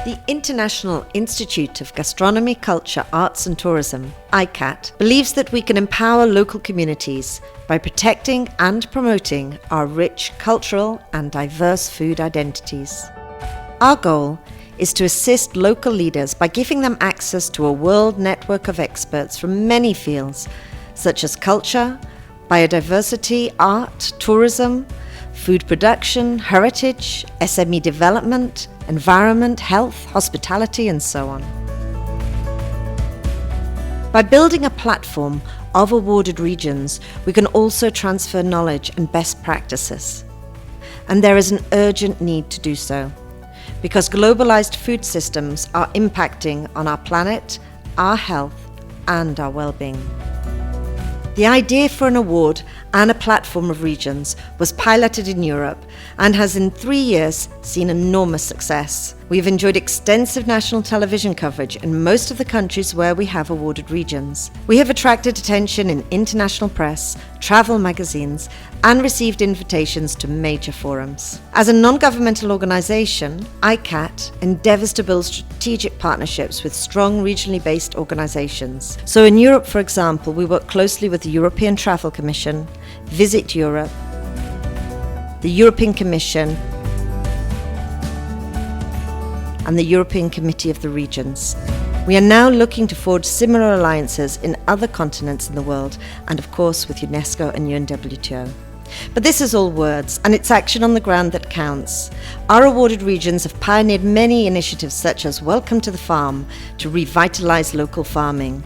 The International Institute of Gastronomy, Culture, Arts and Tourism, IGCAT, believes that we can empower local communities by protecting and promoting our rich cultural and diverse food identities. Our goal is to assist local leaders by giving them access to a world network of experts from many fields, such as culture, biodiversity, art, tourism, food production, heritage, SME development, environment, health, hospitality, and so on. By building a platform of awarded regions, we can also transfer knowledge and best practices. And there is an urgent need to do so, because globalized food systems are impacting on our planet, our health, and our well-being. The idea for an award and a platform of regions was piloted in Europe and has in 3 years seen enormous success. We've enjoyed extensive national television coverage in most of the countries where we have awarded regions. We have attracted attention in international press, travel magazines, and received invitations to major forums. As a non-governmental organisation, IGCAT endeavours to build strategic partnerships with strong regionally based organisations. So in Europe, for example, we work closely with the European Travel Commission, Visit Europe, the European Commission, and the European Committee of the Regions. We are now looking to forge similar alliances in other continents in the world, and of course with UNESCO and UNWTO. But this is all words, and it's action on the ground that counts. Our awarded regions have pioneered many initiatives such as Welcome to the Farm to revitalise local farming,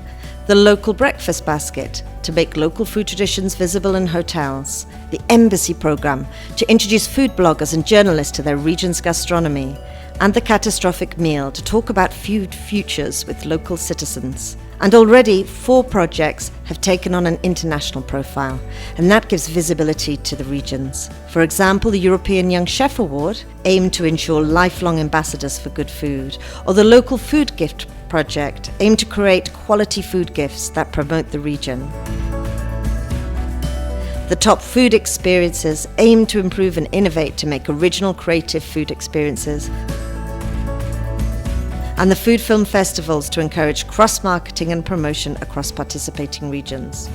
the local breakfast basket to make local food traditions visible in hotels, the Embassy programme to introduce food bloggers and journalists to their region's gastronomy, and the Catastrophic Meal to talk about food futures with local citizens. And already 4 projects have taken on an international profile, and that gives visibility to the regions. For example, the European Young Chef Award aimed to ensure lifelong ambassadors for good food, or the Local Food Gift Project aimed to create quality food gifts that promote the region. The Top Food Experiences aim to improve and innovate to make original creative food experiences. And the Food Film Festivals to encourage cross-marketing and promotion across participating regions.